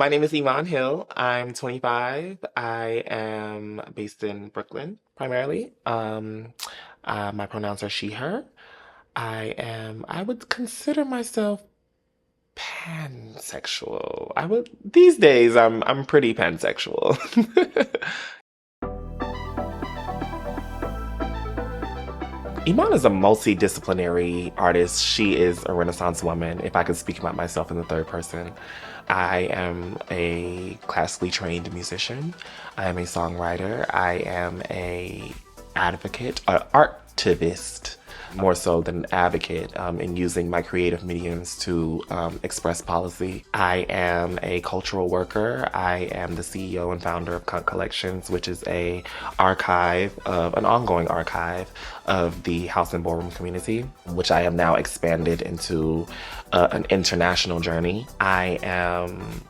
My name is Iman Hill. I'm 25. I am based in Brooklyn primarily. My pronouns are she, her. I would consider myself pansexual. these days, I'm pretty pansexual. Iman is a multidisciplinary artist. She is a Renaissance woman, if I could speak about myself in the third person. I am a classically trained musician. I am a songwriter. I am a advocate, an artivist, more so than an advocate, in using my creative mediums to express policy. I am a cultural worker. I am the CEO and founder of Cunt Collections, which is an ongoing archive of the house and ballroom community, which I have now expanded into an international journey. I am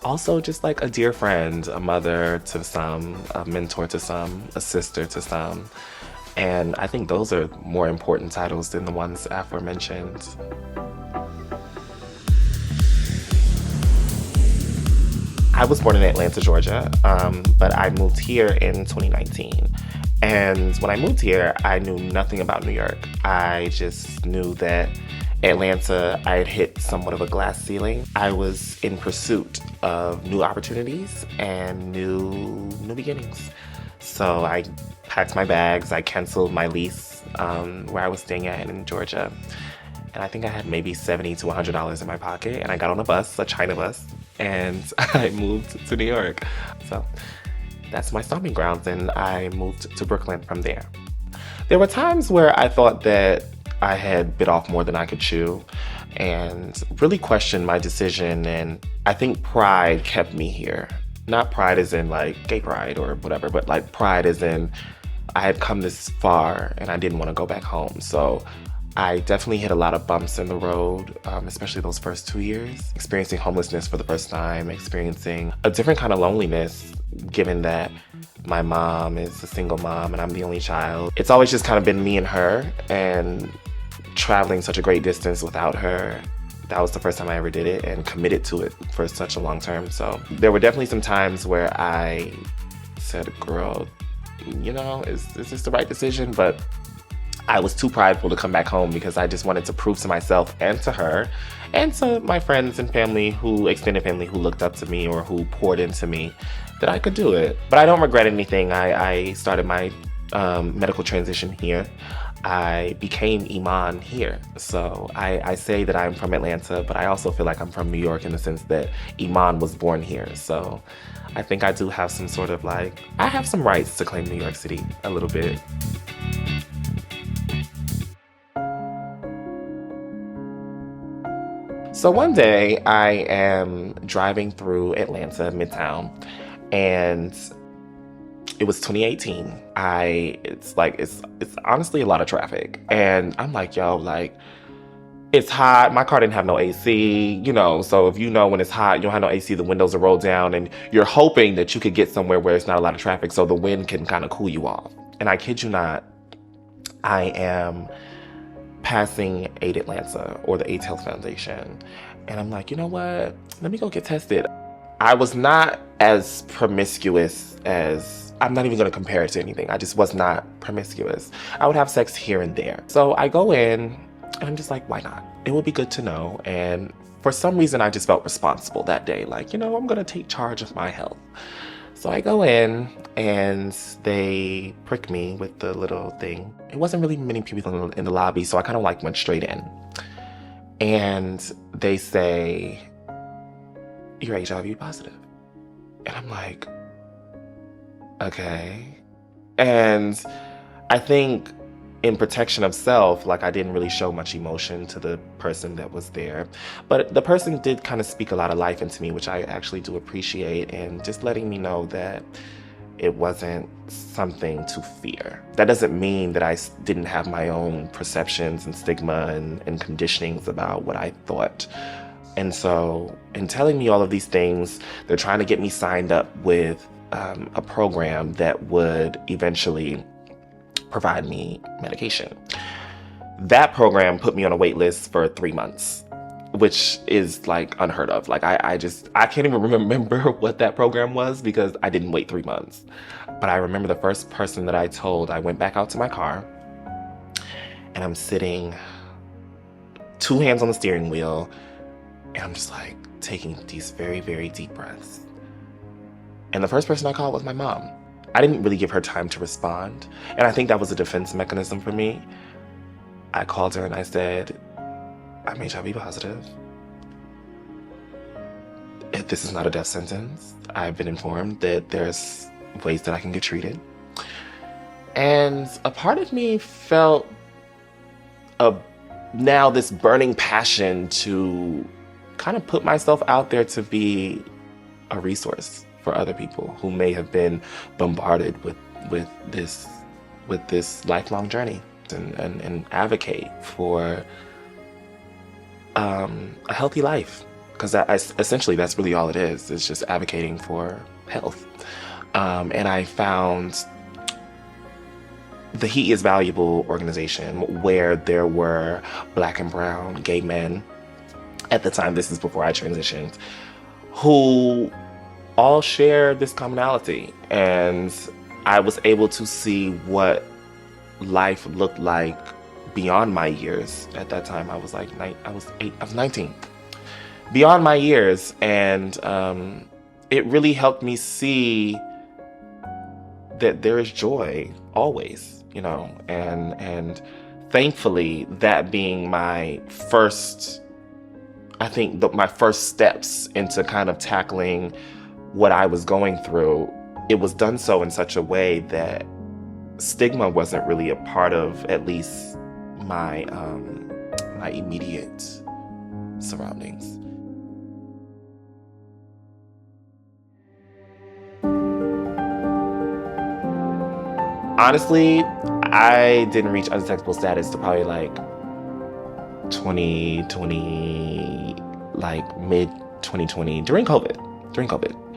also just like a dear friend, a mother to some, a mentor to some, a sister to some. And I think those are more important titles than the ones aforementioned. I was born in Atlanta, Georgia, but I moved here in 2019. And when I moved here, I knew nothing about New York. I just knew that Atlanta, I had hit somewhat of a glass ceiling. I was in pursuit of new opportunities and new beginnings. So I packed my bags, I canceled my lease where I was staying at in Georgia. And I think I had maybe $70 to $100 in my pocket. And I got on a bus, a China bus, and I moved to New York. So that's my stomping grounds, and I moved to Brooklyn from there. There were times where I thought that I had bit off more than I could chew and really questioned my decision. And I think pride kept me here. Not pride as in like gay pride or whatever, but like pride as in I had come this far and I didn't want to go back home. So I definitely hit a lot of bumps in the road, especially those first 2 years. Experiencing homelessness for the first time, experiencing a different kind of loneliness, given that my mom is a single mom and I'm the only child. It's always just kind of been me and her, and traveling such a great distance without her, that was the first time I ever did it and committed to it for such a long term. So there were definitely some times where I said, girl, is this the right decision? But I was too prideful to come back home because I just wanted to prove to myself and to her and to my friends and family extended family who looked up to me or who poured into me that I could do it. But I don't regret anything. I started my medical transition here. I became Iman here. So I say that I'm from Atlanta, but I also feel like I'm from New York in the sense that Iman was born here. So I think I do have some sort of I have some rights to claim New York City a little bit. So one day I am driving through Atlanta, Midtown, and it was 2018. It's honestly a lot of traffic. And I'm like, yo, it's hot. My car didn't have no AC, so if when it's hot, you don't have no AC, the windows are rolled down, and you're hoping that you could get somewhere where it's not a lot of traffic so the wind can kind of cool you off. And I kid you not, I am passing Aid Atlanta or the AIDS Health Foundation. And I'm like, you know what? Let me go get tested. I was not as promiscuous I'm not even going to compare it to anything. I just was not promiscuous. I would have sex here and there. So I go in and I'm just like, why not? It would be good to know. And for some reason, I just felt responsible that day. I'm going to take charge of my health. So I go in and they prick me with the little thing. It wasn't really many people in the lobby, so I kind of went straight in. And they say, you're HIV positive. And I'm like, okay. And I think in protection of self, I didn't really show much emotion to the person that was there. But the person did kind of speak a lot of life into me, which I actually do appreciate, and just letting me know that it wasn't something to fear. That doesn't mean that I didn't have my own perceptions and stigma and conditionings about what I thought. And so in telling me all of these things, they're trying to get me signed up with a program that would eventually provide me medication. That program put me on a wait list for 3 months. which is like unheard of. Like I can't even remember what that program was because I didn't wait 3 months. But I remember the first person that I told, I went back out to my car and I'm sitting, 2 hands on the steering wheel, and I'm just like taking these very, very deep breaths. And the first person I called was my mom. I didn't really give her time to respond. And I think that was a defense mechanism for me. I called her and I said, I'm HIV positive. This is not a death sentence. I've been informed that there's ways that I can get treated. And a part of me felt now this burning passion to kind of put myself out there to be a resource for other people who may have been bombarded with this lifelong journey, and advocate for a healthy life, because essentially that's really all it is. It's just advocating for health. And I found the He Is Valuable organization, where there were Black and brown gay men at the time, this is before I transitioned, who all share this commonality. And I was able to see what life looked like beyond my years. At that time, I was like, I was 19. Beyond my years, and it really helped me see that there is joy always, you know, and thankfully, that being my first, I think my first steps into kind of tackling what I was going through, it was done so in such a way that stigma wasn't really a part of at least my my immediate surroundings. Honestly, I didn't reach undetectable status to probably like 2020, like mid 2020, during COVID.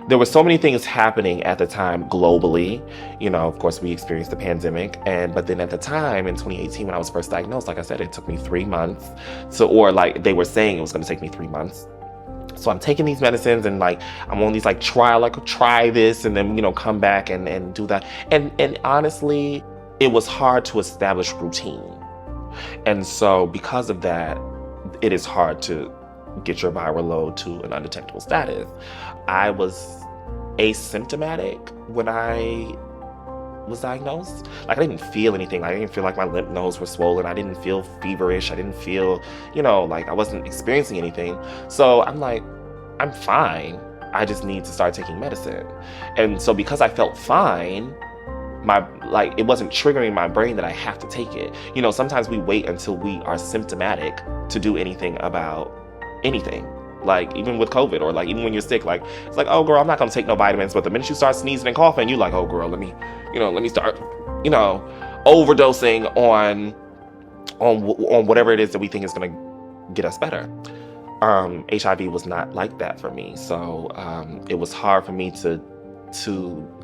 There were so many things happening at the time globally. You know, of course, we experienced the pandemic. But then at the time in 2018, when I was first diagnosed, like I said, it took me 3 months. Or like they were saying it was going to take me 3 months. So I'm taking these medicines and like, I'm on these like try this and then, you know, come back and do that. And honestly, it was hard to establish routine. And so because of that, it is hard to get your viral load to an undetectable status. I was asymptomatic when I was diagnosed. Like, I didn't feel anything. I didn't feel like my lymph nodes were swollen. I didn't feel feverish. I didn't feel, you know, like I wasn't experiencing anything. So I'm like, I'm fine. I just need to start taking medicine. And so because I felt fine, it wasn't triggering my brain that I have to take it. You know, sometimes we wait until we are symptomatic to do anything about anything. Like even with COVID, or like even when you're sick, like it's like, oh girl, I'm not gonna take no vitamins. But the minute you start sneezing and coughing, you're like, oh girl, let me start, overdosing on whatever it is that we think is gonna get us better. HIV was not like that for me. So it was hard for me to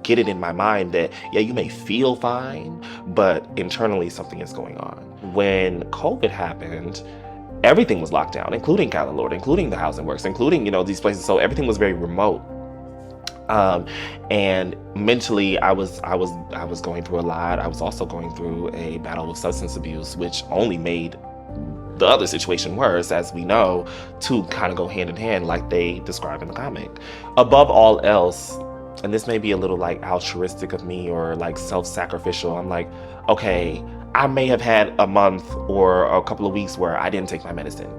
get it in my mind that, yeah, you may feel fine, but internally something is going on. When COVID happened, everything was locked down, including Callen-Lorde, including the housing works, including, these places. So everything was very remote. And mentally, I was going through a lot. I was also going through a battle with substance abuse, which only made the other situation worse, as we know, to kind of go hand in hand, like they describe in the comic. Above all else, and this may be a little like altruistic of me or like self-sacrificial, I'm like, okay, I may have had a month or a couple of weeks where I didn't take my medicine.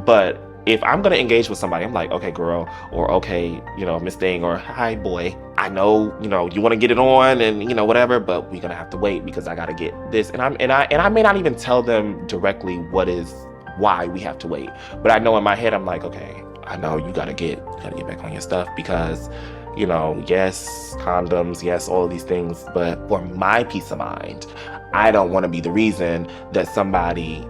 But if I'm going to engage with somebody, I'm like, okay, girl, or okay, Miss Thing, or hi, boy, I know, you want to get it on and, whatever, but we're going to have to wait because I got to get this. And I may not even tell them directly why we have to wait. But I know in my head, I'm like, okay, I know you got to get back on your stuff because, yes, condoms, yes, all of these things. But for my peace of mind, I don't want to be the reason that somebody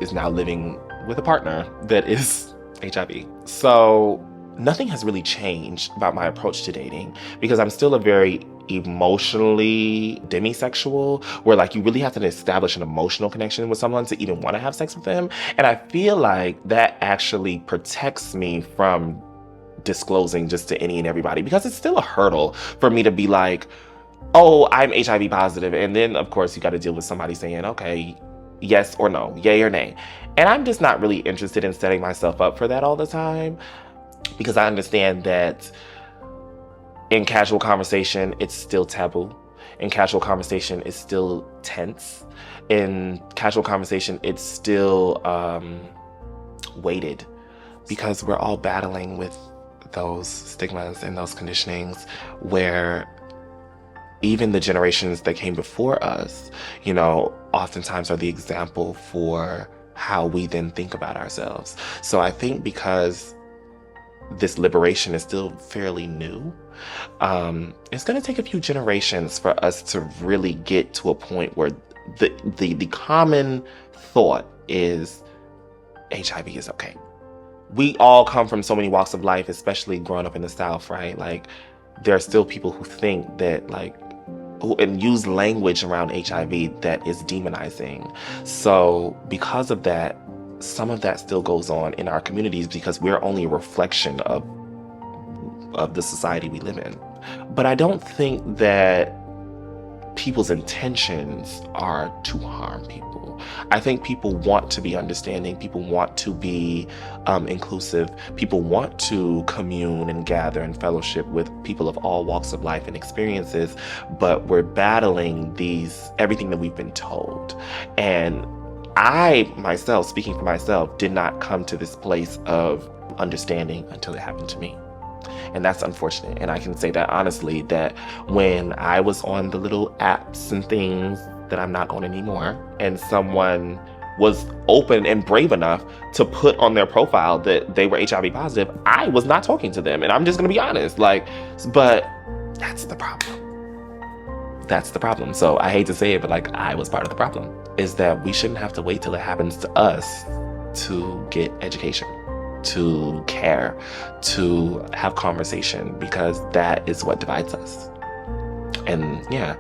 is now living with a partner that is HIV. So nothing has really changed about my approach to dating, because I'm still a very emotionally demisexual, where like you really have to establish an emotional connection with someone to even want to have sex with them. And I feel like that actually protects me from disclosing just to any and everybody, because it's still a hurdle for me to be like, oh, I'm HIV positive. And then of course you got to deal with somebody saying, okay, yes or no, yay or nay. And I'm just not really interested in setting myself up for that all the time, because I understand that in casual conversation, it's still taboo. In casual conversation, it's still tense. In casual conversation, it's still weighted, because we're all battling with those stigmas and those conditionings, where even the generations that came before us, you know, oftentimes are the example for how we then think about ourselves. So I think because this liberation is still fairly new, it's going to take a few generations for us to really get to a point where the common thought is HIV is okay. We all come from so many walks of life, especially growing up in the South, right? Like, there are still people who think that, like, and use language around HIV that is demonizing. So because of that, some of that still goes on in our communities, because we're only a reflection of the society we live in. But I don't think that people's intentions are to harm people. I think people want to be understanding. People want to be inclusive. People want to commune and gather and fellowship with people of all walks of life and experiences. But we're battling everything that we've been told. And I, myself, speaking for myself, did not come to this place of understanding until it happened to me. And that's unfortunate. And I can say that honestly, that when I was on the little apps and things that I'm not on anymore, and someone was open and brave enough to put on their profile that they were HIV positive, I was not talking to them. And I'm just going to be honest, but that's the problem. That's the problem. So I hate to say it, but I was part of the problem, is that we shouldn't have to wait till it happens to us to get education, to care, to have conversation, because that is what divides us. And yeah,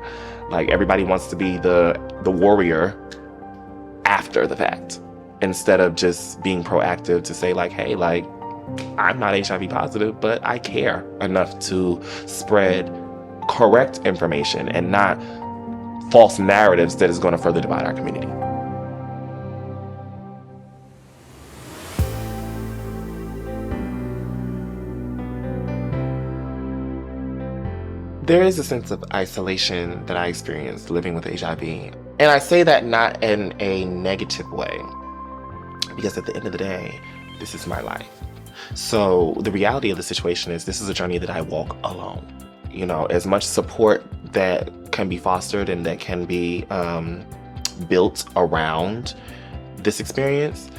everybody wants to be the warrior after the fact, instead of just being proactive to say hey, I'm not HIV positive, but I care enough to spread correct information and not false narratives that is going to further divide our community. There is a sense of isolation that I experienced living with HIV. And I say that not in a negative way, because at the end of the day, this is my life. So the reality of the situation is, this is a journey that I walk alone. You know, as much support that can be fostered and that can be built around this experience,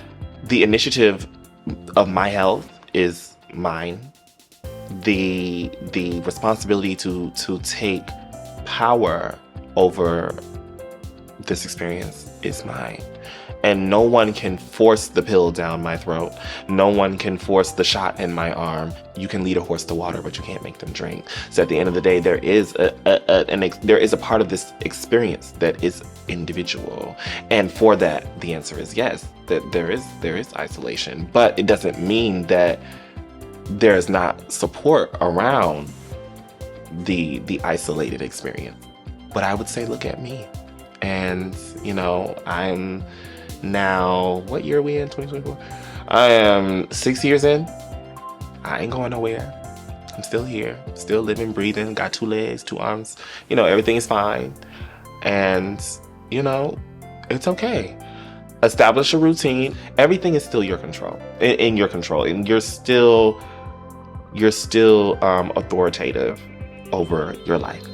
the initiative of my health is mine. The responsibility to take power over this experience is mine. And no one can force the pill down my throat. No one can force the shot in my arm. You can lead a horse to water, but you can't make them drink. So at the end of the day, there is a part of this experience that is individual. And for that, the answer is yes, that there is isolation. But it doesn't mean that there's not support around the isolated experience. But I would say, look at me. And, you know, I'm now, what year are we in? 2024? I am 6 years in. I ain't going nowhere. I'm still here, still living, breathing, got 2 legs, 2 arms. You know, everything is fine. And, you know, it's okay. Establish a routine. Everything is still your control, in your control. And you're still authoritative over your life.